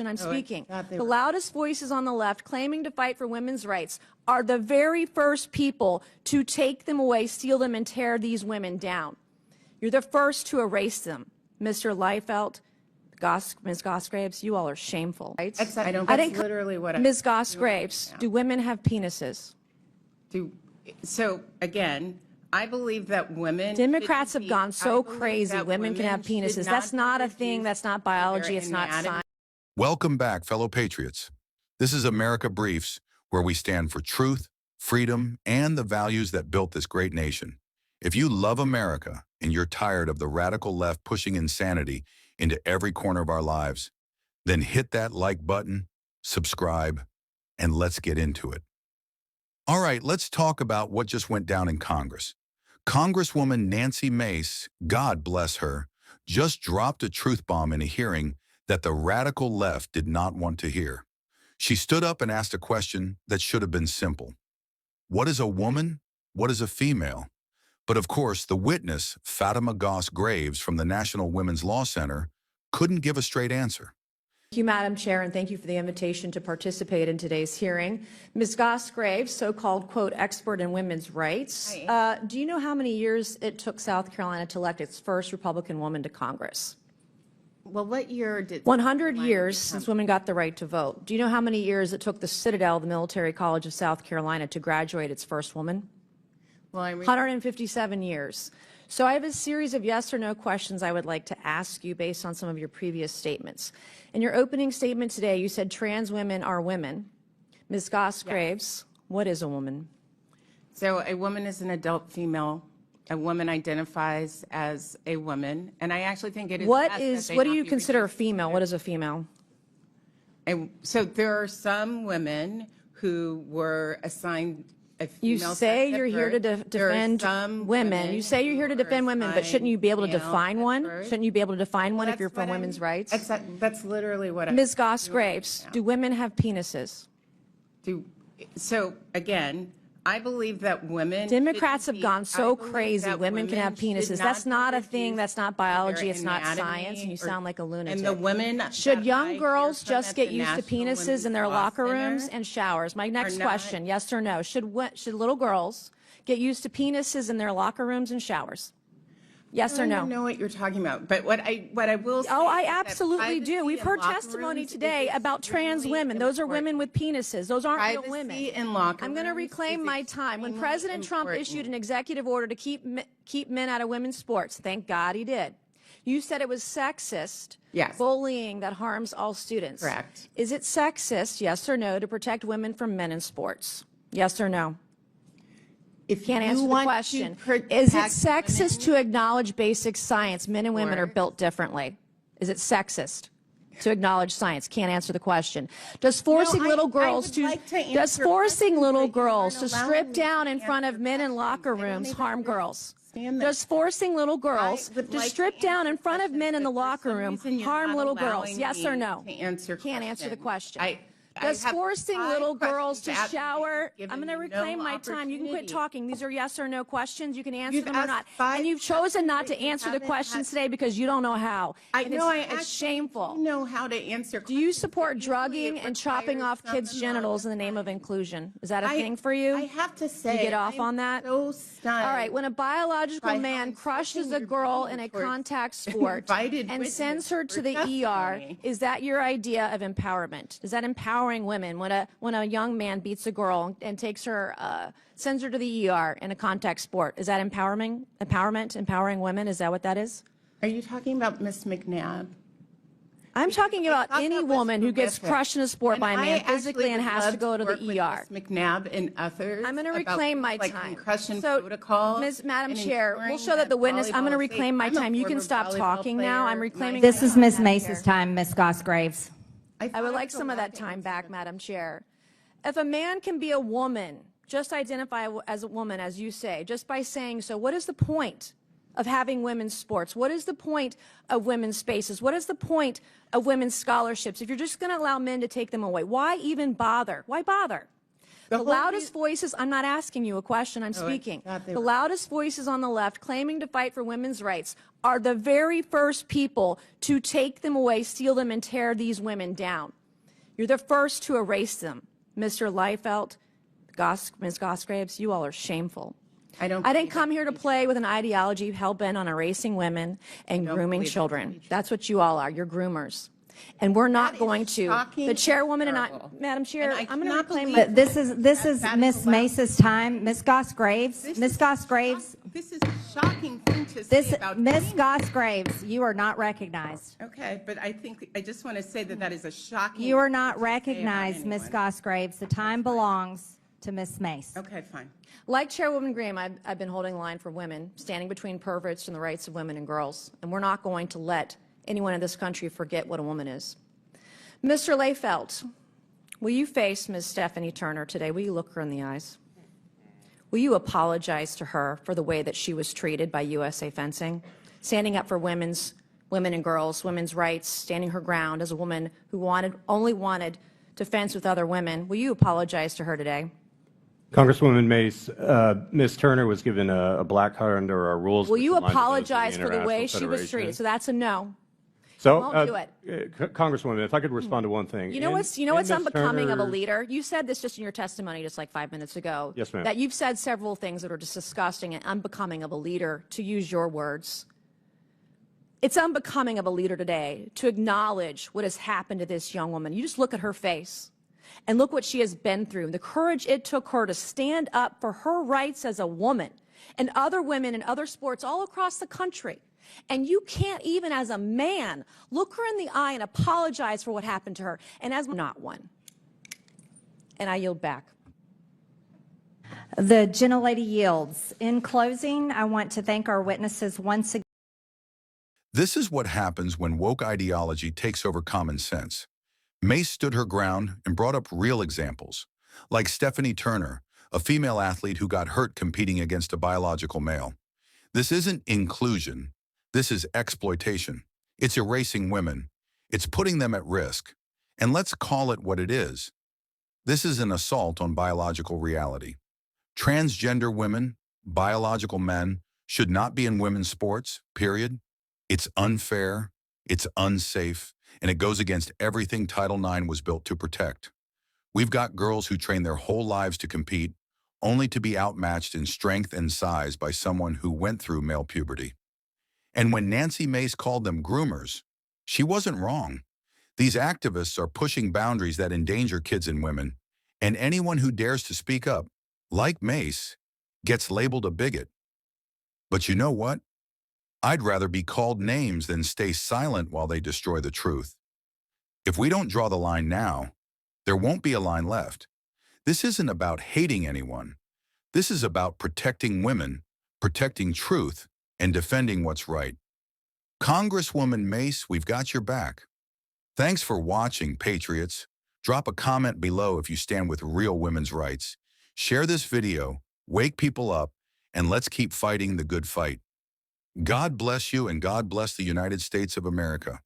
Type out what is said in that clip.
I'm speaking. The loudest voices on the left claiming to fight for women's rights are the very first people to take them away, steal them, and tear these women down. You're the first to erase them. Mr. Liefeld, Ms. Goss Graves, you all are shameful. Right? That's literally what I... Ms. Goss Graves, do women have penises? So, again, I believe that women... Democrats have gone so crazy women can have penises. That's not a thing. That's not biology. It's not science. Welcome back, fellow patriots. This is America Briefs, where we stand for truth, freedom, and the values that built this great nation. If you love America and you're tired of the radical left pushing insanity into every corner of our lives, then hit that like button, subscribe, and let's get into it. All right, let's talk about what just went down in Congress. Congresswoman Nancy Mace, God bless her, just dropped a truth bomb in a hearing that the radical left did not want to hear. She stood up and asked a question that should have been simple. What is a woman? What is a female? But of course, the witness, Miss Goss Graves from the National Women's Law Center, couldn't give a straight answer. Thank you, Madam Chair, and thank you for the invitation to participate in today's hearing. Ms. Goss Graves, so-called, quote, expert in women's rights. Do you know how many years it took South Carolina to elect its first Republican woman to Congress? Well, what year did... 100 years since women got the right to vote. Do you know how many years it took the Citadel, the Military College of South Carolina, to graduate its first woman? Well, 157 years. So I have a series of yes or no questions I would like to ask you based on some of your previous statements. In your opening statement today, you said trans women are women. Ms. Goss Graves, what is a woman? So a woman is an adult female. A woman identifies as a woman, and I actually think it is... What do you consider a female? What is a female? So there are some women who were assigned a female... You say you're here to defend women. You say you're here to defend women, but shouldn't you be able to define one? Shouldn't you be able to define one if you're for women's rights? That's literally what Ms. Goss Graves, do women have penises? So, again... I believe that women... Democrats have gone so crazy women can have penises. That's not a thing. That's not biology. It's not science. And you sound like a lunatic. And the women... Should young girls just get used to penises in their locker rooms and showers? My next question, yes or no. Should little girls get used to penises in their locker rooms and showers? Yes or no? I don't know what you're talking about, but what I will say... Oh, I absolutely do. We've heard testimony today about trans women. Those are women with penises. Those aren't real women. I'm going to reclaim my time. When President Trump issued an executive order to keep men out of women's sports, thank God he did. You said it was sexist, bullying that harms all students. Correct. Is it sexist, yes or no, to protect women from men in sports? Yes or no? If Can't answer the question. Is it sexist to acknowledge basic science? Men and women are built differently. Is it sexist to acknowledge science? Can't answer the question. Does forcing little girls to strip down in front of men in locker rooms harm girls? Does forcing little girls to strip down in front of men in the locker room harm little girls? Yes or no? Can't answer the question. Does forcing little girls to shower... I'm going to reclaim my time. You can quit talking. These are yes or no questions. You can answer them or not. And you've chosen not to answer the questions today because you don't know how. It's shameful. I know how to answer questions. Do you support drugging and chopping off kids' genitals in the name of inclusion? Is that a thing for you? I have to say... You get off on that? So stunned. All right. When a biological man crushes a girl in a contact sport and sends her to the ER, is that your idea of empowerment? Is that empowering women when a young man beats a girl and takes her, sends her to the ER in a contact sport? Is that empowering women? Is that what that is? Are you talking about Miss McNabb? I'm talking about any woman who gets crushed in a sport by a man physically and has to go to the ER. Miss McNabb and others. I'm going to reclaim my time. Concussion protocol. Madam Chair, we'll show that the witness. I'm going to reclaim my time. You can stop talking now. I'm reclaiming. This is Ms. Mace's time, Ms. Goss Graves. I would like some of that time back, Madam Chair. If a man can be a woman, just identify as a woman, as you say, just by saying so, what is the point of having women's sports? What is the point of women's spaces? What is the point of women's scholarships if you're just going to allow men to take them away? Why even bother? Why bother? The loudest voices, I'm not asking you a question, I'm speaking. The loudest voices on the left claiming to fight for women's rights are the very first people to take them away, steal them, and tear these women down. You're the first to erase them. Mr. Liefeld, Ms. Goss Graves, you all are shameful. I didn't come here to play with an ideology hell-bent on erasing women and grooming children. That's what you all are. You're groomers. And we're not going to. The chairwoman and I, Madam Chair, I'm going to reclaim my... This is Miss Mace's time. Miss Goss Graves. Miss Goss Graves. This is a shocking thing to say about Miss Goss Graves, you are not recognized. Okay, but I just want to say that is a shocking... You are not recognized, Miss Goss Graves. The time belongs to Miss Mace. Okay, fine. Like Chairwoman Graham, I've been holding the line for women, standing between perverts and the rights of women and girls, and we're not going to let anyone in this country forget what a woman is. Mr. Liefeld, will you face Ms. Stephanie Turner today? Will you look her in the eyes? Will you apologize to her for the way that she was treated by USA Fencing, standing up for women and girls, women's rights, standing her ground as a woman who only wanted to fence with other women? Will you apologize to her today? Congresswoman Mace, Ms. Turner was given a black card under our rules. Will you apologize for the way she was treated? So that's a no. So, won't do it. Congresswoman, if I could respond to one thing. You know what's unbecoming of a leader? You said this just in your testimony just like 5 minutes ago. Yes, ma'am. That you've said several things that are just disgusting and unbecoming of a leader, to use your words. It's unbecoming of a leader today to acknowledge what has happened to this young woman. You just look at her face and look what she has been through, the courage it took her to stand up for her rights as a woman and other women in other sports all across the country. And you can't even as a man look her in the eye and apologize for what happened to her. And as not one. And I yield back. The gentlelady yields. In closing, I want to thank our witnesses once again. This is what happens when woke ideology takes over common sense. Mace stood her ground and brought up real examples, like Stephanie Turner, a female athlete who got hurt competing against a biological male. This isn't inclusion. This is exploitation. It's erasing women. It's putting them at risk. And let's call it what it is. This is an assault on biological reality. Transgender women, biological men, should not be in women's sports, period. It's unfair, it's unsafe, and it goes against everything Title IX was built to protect. We've got girls who train their whole lives to compete, only to be outmatched in strength and size by someone who went through male puberty. And when Nancy Mace called them groomers, she wasn't wrong. These activists are pushing boundaries that endanger kids and women, and anyone who dares to speak up, like Mace, gets labeled a bigot. But you know what? I'd rather be called names than stay silent while they destroy the truth. If we don't draw the line now, there won't be a line left. This isn't about hating anyone. This is about protecting women, protecting truth, and defending what's right. Congresswoman Mace, we've got your back. Thanks for watching, Patriots. Drop a comment below if you stand with real women's rights. Share this video, wake people up, and let's keep fighting the good fight. God bless you and God bless the United States of America.